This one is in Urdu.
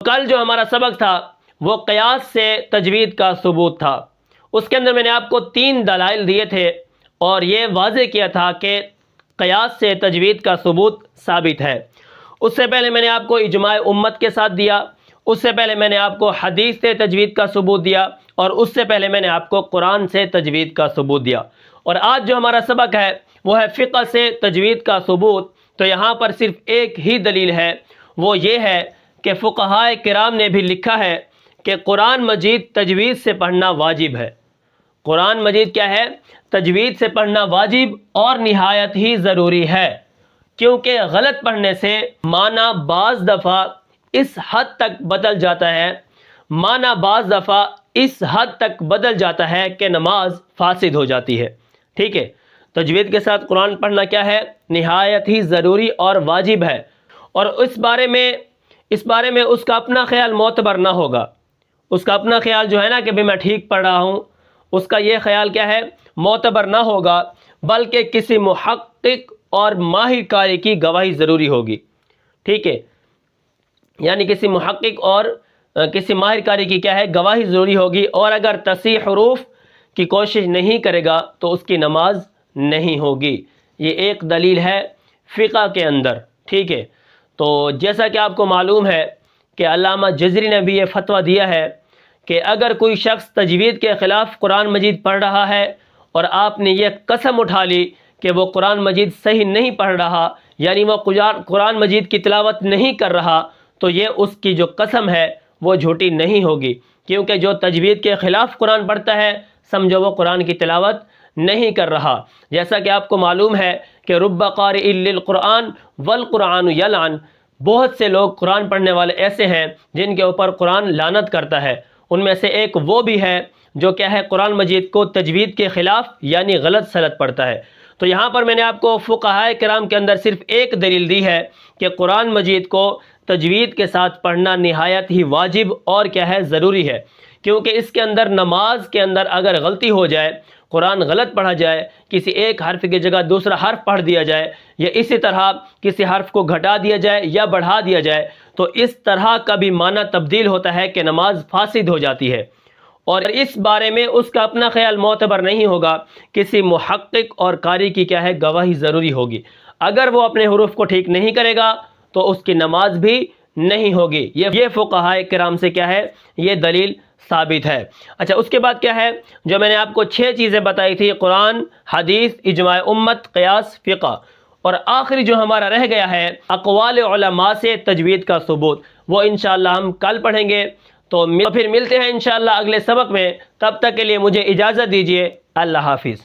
کل جو ہمارا سبق تھا وہ قیاس سے تجوید کا ثبوت تھا. اس کے اندر میں نے آپ کو 3 دلائل دیے تھے اور یہ واضح کیا تھا کہ قیاس سے تجوید کا ثبوت ثابت ہے. اس سے پہلے میں نے آپ کو اجماع امت کے ساتھ دیا، اس سے پہلے میں نے آپ کو حدیث سے تجوید کا ثبوت دیا، اور اس سے پہلے میں نے آپ کو قرآن سے تجوید کا ثبوت دیا. اور آج جو ہمارا سبق ہے وہ ہے فقہ سے تجوید کا ثبوت. تو یہاں پر صرف ایک ہی دلیل ہے، وہ یہ ہے کہ فقہائے کرام نے بھی لکھا ہے کہ قرآن مجید تجوید سے پڑھنا واجب ہے. قرآن مجید کیا ہے؟ تجوید سے پڑھنا واجب اور نہایت ہی ضروری ہے، کیونکہ غلط پڑھنے سے معنی بعض دفعہ اس حد تک بدل جاتا ہے، کہ نماز فاسد ہو جاتی ہے. ٹھیک ہے، تجوید کے ساتھ قرآن پڑھنا کیا ہے؟ نہایت ہی ضروری اور واجب ہے. اور اس بارے میں اس کا اپنا خیال معتبر نہ ہوگا. اس کا اپنا خیال جو ہے نا کہ میں ٹھیک پڑھ رہا ہوں، اس کا یہ خیال کیا ہے؟ معتبر نہ ہوگا، بلکہ کسی محقق اور ماہر قاری کی گواہی ضروری ہوگی. ٹھیک ہے، یعنی کسی محقق اور کسی ماہر قاری کی کیا ہے؟ گواہی ضروری ہوگی. اور اگر تصحیح حروف کی کوشش نہیں کرے گا تو اس کی نماز نہیں ہوگی. یہ ایک دلیل ہے فقہ کے اندر. ٹھیک ہے، تو جیسا کہ آپ کو معلوم ہے کہ علامہ جزری نے بھی یہ فتویٰ دیا ہے کہ اگر کوئی شخص تجوید کے خلاف قرآن مجید پڑھ رہا ہے اور آپ نے یہ قسم اٹھا لی کہ وہ قرآن مجید صحیح نہیں پڑھ رہا، یعنی وہ قرآن مجید کی تلاوت نہیں کر رہا، تو یہ اس کی جو قسم ہے وہ جھوٹی نہیں ہوگی، کیونکہ جو تجوید کے خلاف قرآن پڑھتا ہے سمجھو وہ قرآن کی تلاوت نہیں کر رہا. جیسا کہ آپ کو معلوم ہے کہ رب قارئ للقرآن والقرآن یلعن، بہت سے لوگ قرآن پڑھنے والے ایسے ہیں جن کے اوپر قرآن لعنت کرتا ہے. ان میں سے ایک وہ بھی ہے جو کیا ہے؟ قرآن مجید کو تجوید کے خلاف یعنی غلط سلط پڑھتا ہے. تو یہاں پر میں نے آپ کو فقہائے کرام کے اندر صرف ایک دلیل دی ہے کہ قرآن مجید کو تجوید کے ساتھ پڑھنا نہایت ہی واجب اور کیا ہے؟ ضروری ہے، کیونکہ اس کے اندر نماز کے اندر اگر غلطی ہو جائے، قرآن غلط پڑھا جائے، کسی ایک حرف کی جگہ دوسرا حرف پڑھ دیا جائے، یا اسی طرح کسی حرف کو گھٹا دیا جائے یا بڑھا دیا جائے، تو اس طرح کا بھی معنی تبدیل ہوتا ہے کہ نماز فاسد ہو جاتی ہے. اور اس بارے میں اس کا اپنا خیال معتبر نہیں ہوگا، کسی محقق اور قاری کی کیا ہے؟ گواہی ضروری ہوگی. اگر وہ اپنے حروف کو ٹھیک نہیں کرے گا تو اس کی نماز بھی نہیں ہوگی. یہ فقہائے کرام سے کیا ہے؟ یہ دلیل ثابت ہے. اچھا، اس کے بعد کیا ہے؟ جو میں نے آپ کو 6 چیزیں بتائی تھی، قرآن، حدیث، اجماع امت، قیاس، فقہ، اور آخری جو ہمارا رہ گیا ہے اقوال علماء سے تجوید کا ثبوت، وہ انشاءاللہ ہم کل پڑھیں گے. تو پھر ملتے ہیں انشاءاللہ اگلے سبق میں. تب تک کے لیے مجھے اجازت دیجیے. اللہ حافظ.